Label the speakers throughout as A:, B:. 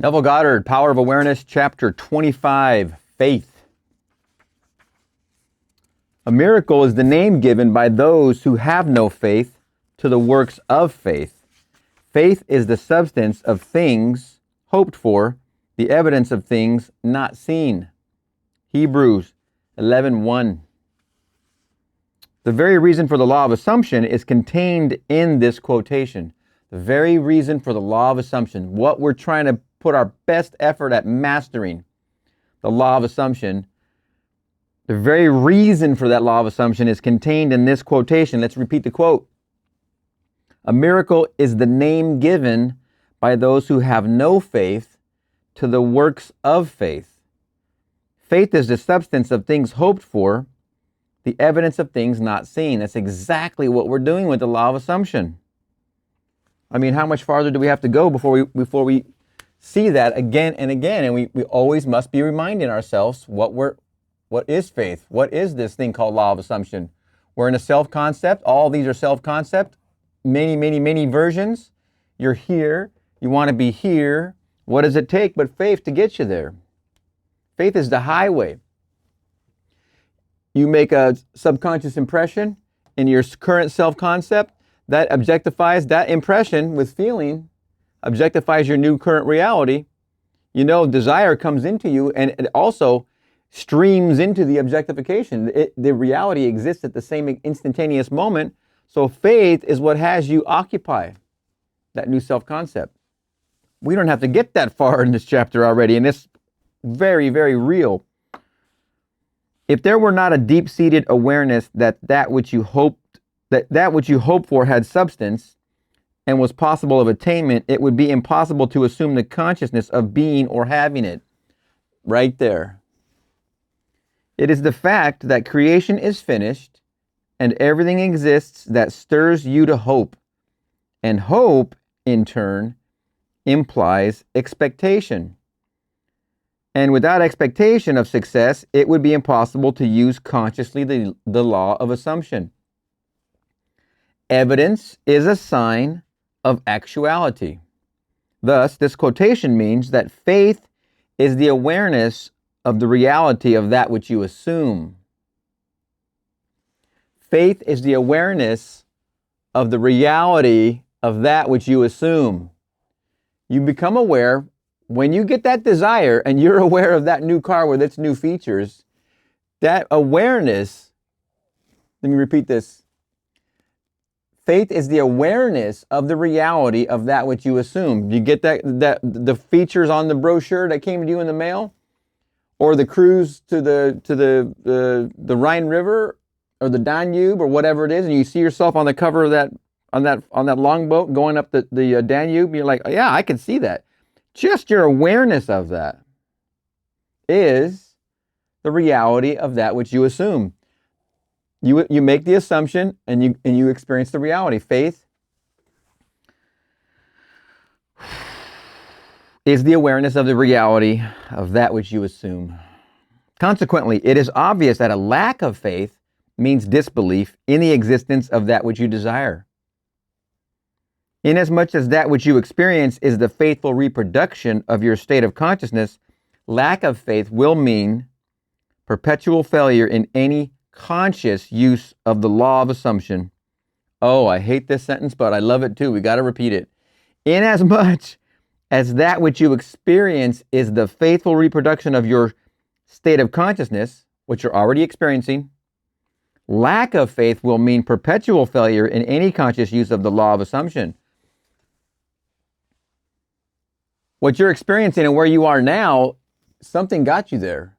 A: Neville Goddard, Power of Awareness, Chapter 25, Faith. A miracle is the name given by those who have no faith to the works of faith. Faith is the substance of things hoped for, the evidence of things not seen. Hebrews 11:1. The very reason for the law of assumption is contained in this quotation. The very reason for the law of assumption, what we're trying to put our best effort at mastering, the law of assumption, the very reason for that law of assumption is contained in this quotation. Let's repeat the quote. A miracle is the name given by those who have no faith to the works of faith. Faith is the substance of things hoped for, the evidence of things not seen. That's exactly what we're doing with the law of assumption. I mean, how much farther do we have to go before we see that again and again? And we always must be reminding ourselves what is faith? What is this thing called law of assumption? We're in a self-concept. All these are self-concept. Many versions. You're here. You want to be here. What does it take but faith to get you there? Faith is the highway. You make a subconscious impression in your current self-concept that objectifies that impression with feeling, objectifies your new current reality. You know, desire comes into you and it also streams into the objectification. The reality exists at the same instantaneous moment. So faith is what has you occupy that new self-concept. We don't have to get that far in this chapter already, and it's very, very real. If there were not a deep-seated awareness that which you hoped for had substance and was possible of attainment, it would be impossible to assume the consciousness of being or having it. Right there. It is the fact that creation is finished and everything exists that stirs you to hope. And hope, in turn, implies expectation. And without expectation of success, it would be impossible to use consciously the law of assumption. Evidence is a sign of actuality. Thus, this quotation means that faith is the awareness of the reality of that which you assume. Faith is the awareness of the reality of that which you assume. You become aware when you get that desire and you're aware of that new car with its new features. That awareness, let me repeat this. Faith is the awareness of the reality of that which you assume. You get that the features on the brochure that came to you in the mail, or the cruise to the Rhine River or the Danube or whatever it is, and you see yourself on the cover of that on that longboat going up the Danube. You're like, oh, yeah, I can see that. Just your awareness of that is the reality of that which you assume. You make the assumption and you experience the reality. Faith is the awareness of the reality of that which you assume. Consequently, it is obvious that a lack of faith means disbelief in the existence of that which you desire. Inasmuch as that which you experience is the faithful reproduction of your state of consciousness, lack of faith will mean perpetual failure in any conscious use of the law of assumption. Oh, I hate this sentence, but I love it too. We got to repeat it. Inasmuch as that which you experience is the faithful reproduction of your state of consciousness, which you're already experiencing, lack of faith will mean perpetual failure in any conscious use of the law of assumption. What you're experiencing and where you are now, something got you there.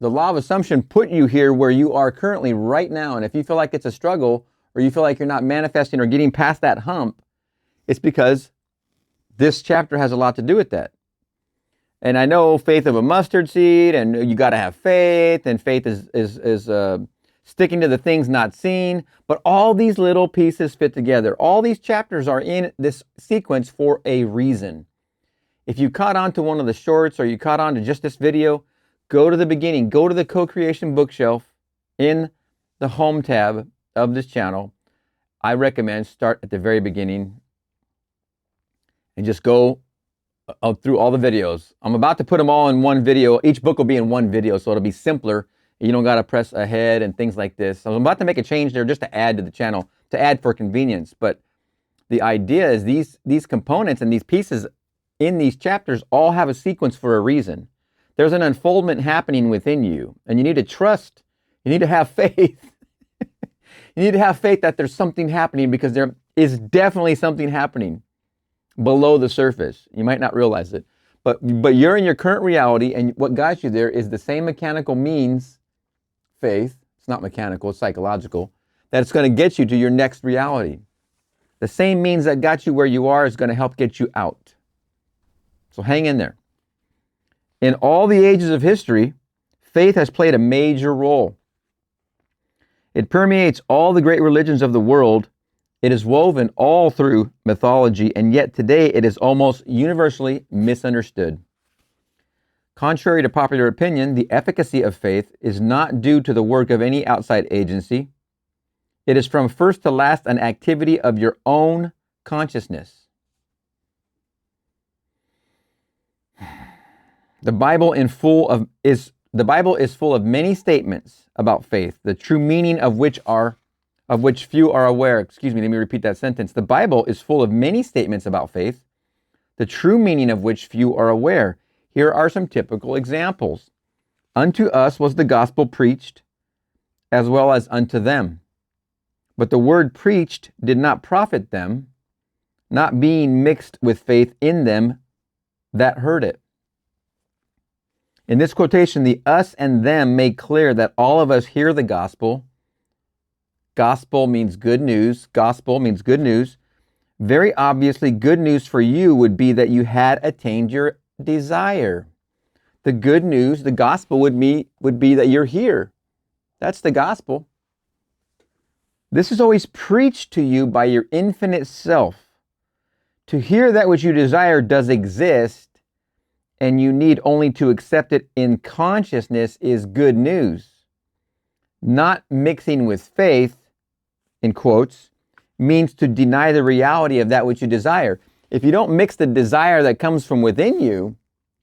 A: The law of assumption put you here where you are currently right now. And if you feel like it's a struggle or you feel like you're not manifesting or getting past that hump, it's because this chapter has a lot to do with that. And I know faith of a mustard seed, and you got to have faith, and faith is sticking to the things not seen. But all these little pieces fit together. All these chapters are in this sequence for a reason. If you caught on to one of the shorts or you caught on to just this video, go to the beginning. Go to the Co-Creation bookshelf in the home tab of this channel. I recommend start at the very beginning and just go through all the videos. I'm about to put them all in one video. Each book will be in one video, so it'll be simpler. You don't got to press ahead and things like this. So I'm about to make a change there just to add to the channel, to add for convenience. But the idea is these components and these pieces in these chapters all have a sequence for a reason. There's an unfoldment happening within you, and you need to trust. You need to have faith. You need to have faith that there's something happening, because there is definitely something happening below the surface. You might not realize it, but you're in your current reality, and what got you there is the same mechanical means, faith. It's not mechanical, it's psychological, that it's going to get you to your next reality. The same means that got you where you are is going to help get you out. So hang in there. In all the ages of history, faith has played a major role. It permeates all the great religions of the world. It is woven all through mythology, and yet today it is almost universally misunderstood. Contrary to popular opinion, the efficacy of faith is not due to the work of any outside agency. It is from first to last an activity of your own consciousness. The Bible is full of many statements about faith, the true meaning of which few are aware. Excuse me, let me repeat that sentence. The Bible is full of many statements about faith, the true meaning of which few are aware. Here are some typical examples. Unto us was the gospel preached, as well as unto them. But the word preached did not profit them, not being mixed with faith in them that heard it. In this quotation, the us and them make clear that all of us hear the gospel. Gospel means good news. Gospel means good news. Very obviously, good news for you would be that you had attained your desire. The good news, the gospel would be that you're here. That's the gospel. This is always preached to you by your infinite self. To hear that which you desire does exist, and you need only to accept it in consciousness, is good news. Not mixing with faith, in quotes, means to deny the reality of that which you desire. If you don't mix the desire that comes from within you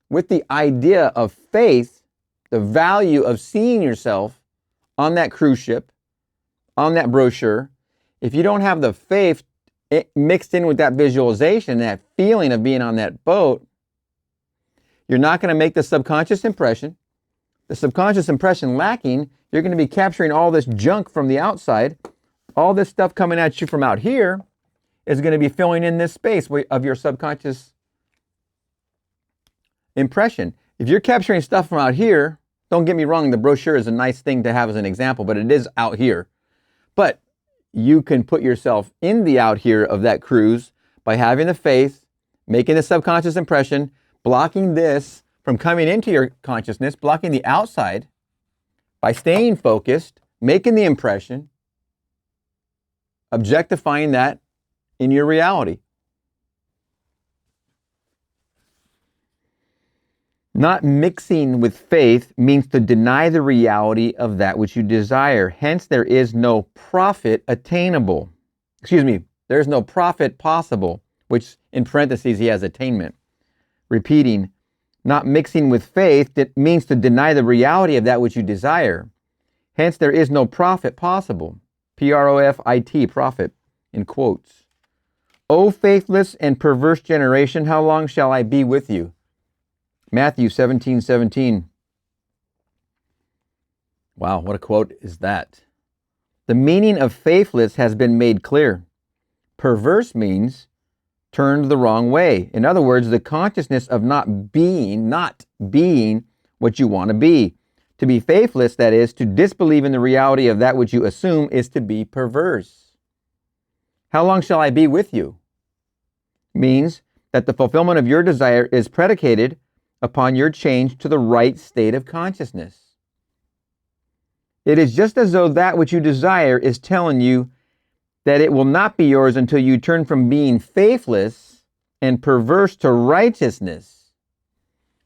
A: with the idea of faith, the value of seeing yourself on that cruise ship, on that brochure, if you don't have the faith mixed in with that visualization, that feeling of being on that boat, you're not going to make the subconscious impression. The subconscious impression lacking, you're going to be capturing all this junk from the outside. All this stuff coming at you from out here is going to be filling in this space of your subconscious impression. If you're capturing stuff from out here, don't get me wrong, the brochure is a nice thing to have as an example, but it is out here. But you can put yourself in the out here of that cruise by having the faith, making the subconscious impression, blocking this from coming into your consciousness, blocking the outside by staying focused, making the impression, objectifying that in your reality. Not mixing with faith means to deny the reality of that which you desire. Hence, there is no profit attainable. There is no profit possible, which in parentheses he has attainment. Repeating, not mixing with faith, that means to deny the reality of that which you desire. Hence, there is no profit possible. P-R-O-F-I-T, profit, in quotes. O faithless and perverse generation, how long shall I be with you? Matthew 17:17. Wow, what a quote is that? The meaning of faithless has been made clear. Perverse means turned the wrong way. In other words, the consciousness of not being what you want to be. To be faithless, that is, to disbelieve in the reality of that which you assume, is to be perverse. How long shall I be with you? Means that the fulfillment of your desire is predicated upon your change to the right state of consciousness. It is just as though that which you desire is telling you that it will not be yours until you turn from being faithless and perverse to righteousness.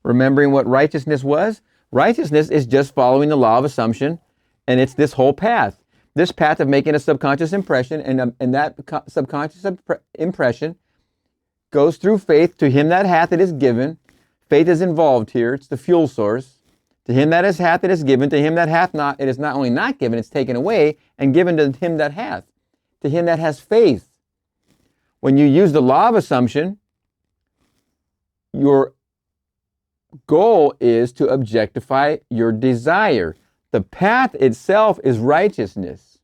A: Remembering what righteousness was? Righteousness is just following the law of assumption, and it's this whole path. This path of making a subconscious impression, and that subconscious impression goes through faith. To him that hath, it is given. Faith is involved here. It's the fuel source. To him that is hath, it is given. To him that hath not, it is not only not given, it's taken away and given to him that hath. To him that has faith. When you use the law of assumption, your goal is to objectify your desire. The path itself is righteousness.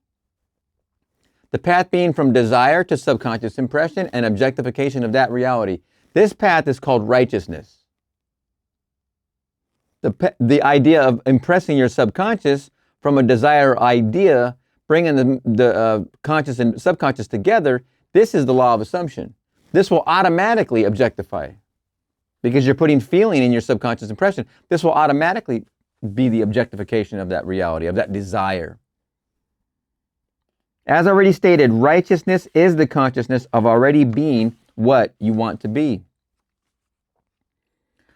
A: The path being from desire to subconscious impression and objectification of that reality. This path is called righteousness. The idea of impressing your subconscious from a desire idea, bringing the conscious and subconscious together, this is the law of assumption. This will automatically objectify. Because you're putting feeling in your subconscious impression, this will automatically be the objectification of that reality, of that desire. As already stated, righteousness is the consciousness of already being what you want to be.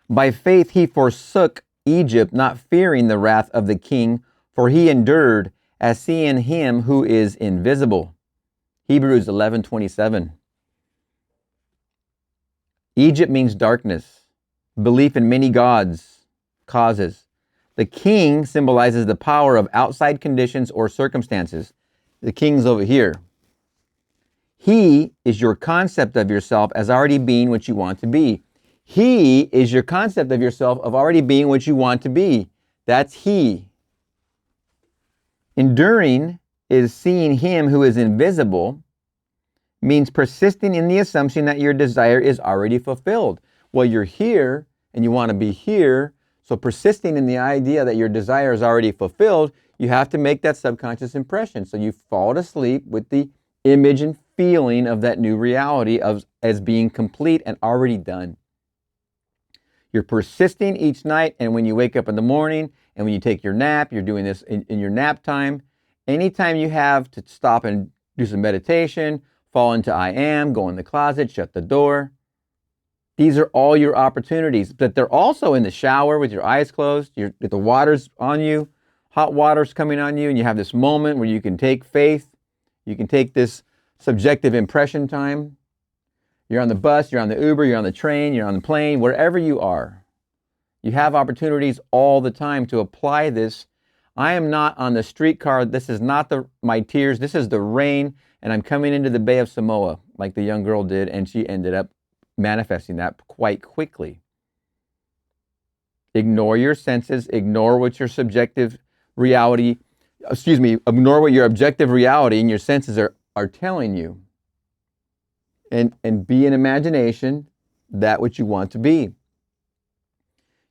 A: By faith he forsook Egypt, not fearing the wrath of the king, for he endured as seeing him who is invisible. Hebrews 11:27. Egypt means darkness, belief in many gods, causes. The king symbolizes the power of outside conditions or circumstances. The king's over here. He is your concept of yourself as already being what you want to be. He is your concept of yourself of already being what you want to be. That's he. Enduring is seeing him who is invisible, means persisting in the assumption that your desire is already fulfilled. Well, you're here and you want to be here, so persisting in the idea that your desire is already fulfilled, you have to make that subconscious impression. So you fall asleep with the image and feeling of that new reality as being complete and already done. You're persisting each night, and when you wake up in the morning and when you take your nap, you're doing this in your nap time. Anytime you have to stop and do some meditation, fall into I am, go in the closet, shut the door. These are all your opportunities, but they're also in the shower with your eyes closed, the water's on you, hot water's coming on you, and you have this moment where you can take faith, you can take this subjective impression time. You're on the bus, you're on the Uber, you're on the train, you're on the plane, wherever you are. You have opportunities all the time to apply this. I am not on the streetcar. This is not my tears. This is the rain, and I'm coming into the Bay of Samoa like the young girl did, and she ended up manifesting that quite quickly. Ignore your senses. Ignore what your subjective reality, ignore what your objective reality and your senses are telling you. And be in imagination that which you want to be.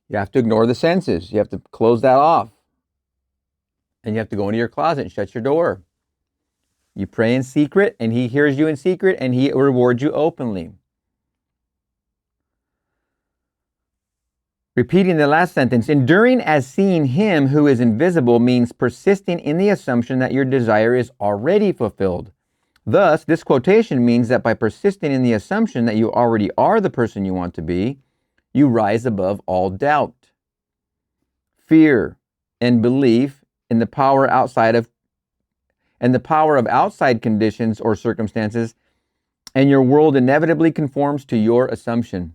A: You have to ignore the senses. You have to close that off. And you have to go into your closet and shut your door. You pray in secret, and he hears you in secret, and he rewards you openly. Repeating the last sentence, enduring as seeing him who is invisible means persisting in the assumption that your desire is already fulfilled. Thus, this quotation means that by persisting in the assumption that you already are the person you want to be, you rise above all doubt, fear, and belief in the power of outside conditions or circumstances, and your world inevitably conforms to your assumption.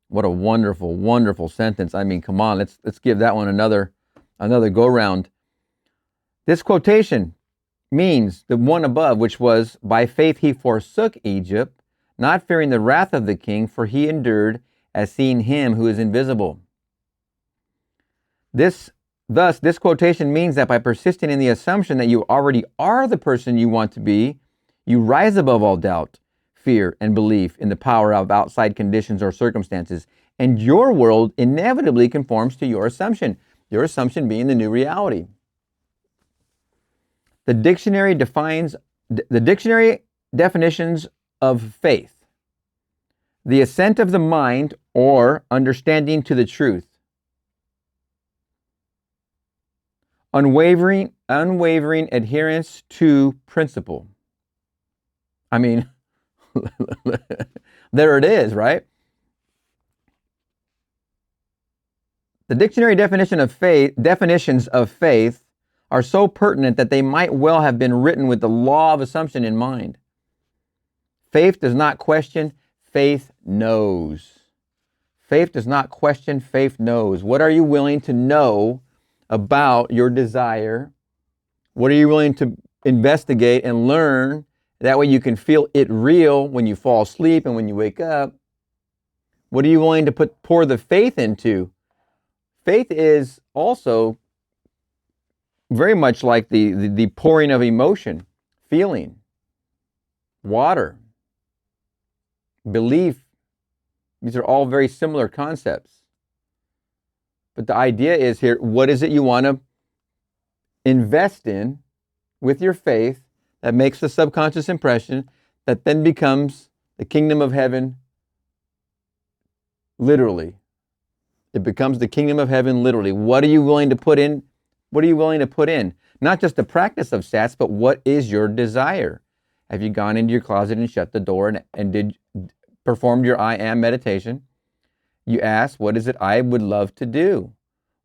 A: What a wonderful, wonderful sentence. I mean, come on, let's give that one another go round. This quotation means the one above, which was, by faith he forsook Egypt, not fearing the wrath of the king, for he endured as seeing him who is invisible. Thus, this quotation means that by persisting in the assumption that you already are the person you want to be, you rise above all doubt, fear, and belief in the power of outside conditions or circumstances, and your world inevitably conforms to your assumption being the new reality. The dictionary definitions of faith: the assent of the mind or understanding to the truth, unwavering adherence to principle. I mean, there it is, right? The dictionary definitions of faith are so pertinent that they might well have been written with the law of assumption in mind. Faith does not question, faith knows. Faith does not question, faith knows. What are you willing to know about your desire? What are you willing to investigate and learn? That way you can feel it real when you fall asleep and when you wake up. What are you willing to pour the faith into? Faith is also very much like the pouring of emotion, feeling, water, belief. These are all very similar concepts. But the idea is here, what is it you want to invest in with your faith that makes the subconscious impression that then becomes the kingdom of heaven literally? It becomes the kingdom of heaven literally. What are you willing to put in? What are you willing to put in? Not just the practice of SATS, but what is your desire? Have you gone into your closet and shut the door and performed your I am meditation? You ask, what is it I would love to do?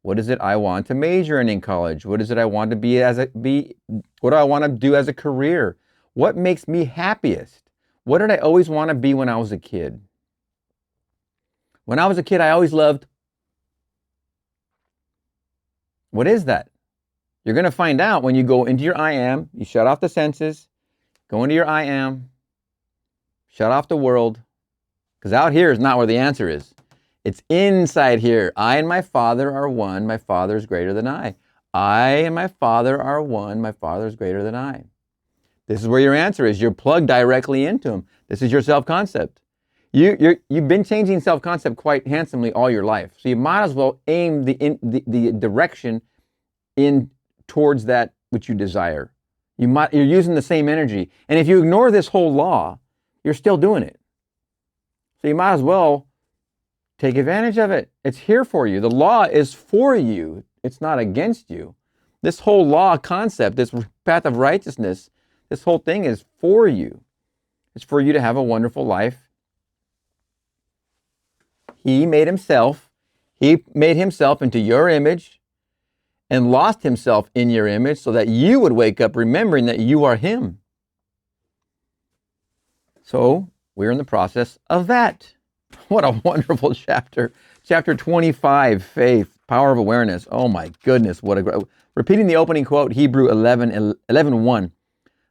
A: What is it I want to major in college? What is it I want to what do I want to do as a career? What makes me happiest? What did I always want to be when I was a kid? When I was a kid, I always loved. What is that? You're going to find out when you go into your I am, you shut off the senses, go into your I am, shut off the world, because out here is not where the answer is. It's inside here. I and my Father are one. My Father is greater than I. I and my Father are one. My Father is greater than I. This is where your answer is. You're plugged directly into Him. This is your self-concept. You've been changing self-concept quite handsomely all your life. So you might as well aim the direction in towards that which you desire. You're using the same energy. And if you ignore this whole law, you're still doing it. So you might as well take advantage of it. It's here for you. The law is for you. It's not against you. This whole law concept, this path of righteousness, this whole thing is for you. It's for you to have a wonderful life. He made himself into your image and lost himself in your image so that you would wake up remembering that you are him. So we're in the process of that. What a wonderful chapter. Chapter 25, faith, power of awareness. Oh my goodness, what a great. Repeating the opening quote, Hebrew 11:1.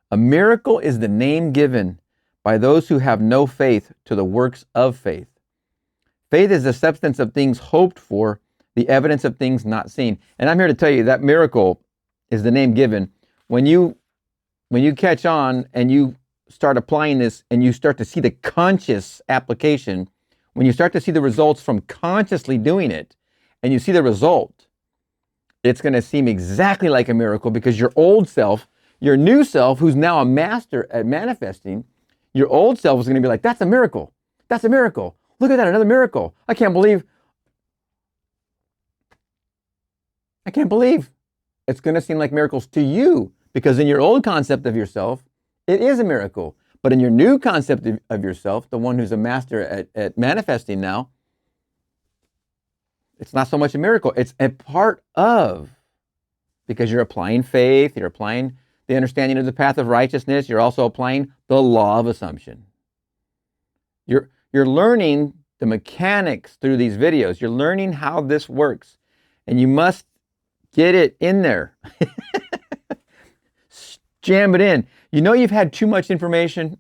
A: A miracle is the name given by those who have no faith to the works of faith. Faith is the substance of things hoped for, the evidence of things not seen. And I'm here to tell you that miracle is the name given. When you catch on and you start applying this and you start to see the conscious application, when you start to see the results from consciously doing it, and you see the result, it's going to seem exactly like a miracle because your old self, your new self, who's now a master at manifesting, your old self is going to be like, that's a miracle. That's a miracle. Look at that, another miracle. I can't believe. It's going to seem like miracles to you because in your old concept of yourself, it is a miracle. But in your new concept of yourself, the one who's a master at manifesting now, it's not so much a miracle. It's a part of, because you're applying faith, you're applying the understanding of the path of righteousness, you're also applying the law of assumption. You're learning the mechanics through these videos. You're learning how this works. And you must get it in there. Jam it in. You know you've had too much information.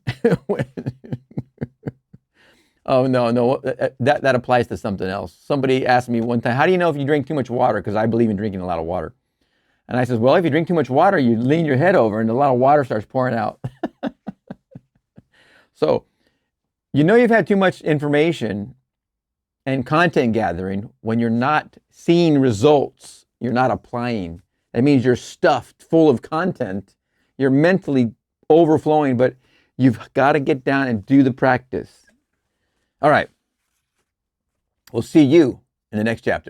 A: Oh, no. That applies to something else. Somebody asked me one time, how do you know if you drink too much water? Because I believe in drinking a lot of water. And I says, well, if you drink too much water, you lean your head over and a lot of water starts pouring out. So, you know you've had too much information and content gathering when you're not seeing results, you're not applying. That means you're stuffed full of content. You're mentally overflowing, but you've got to get down and do the practice. All right. We'll see you in the next chapter.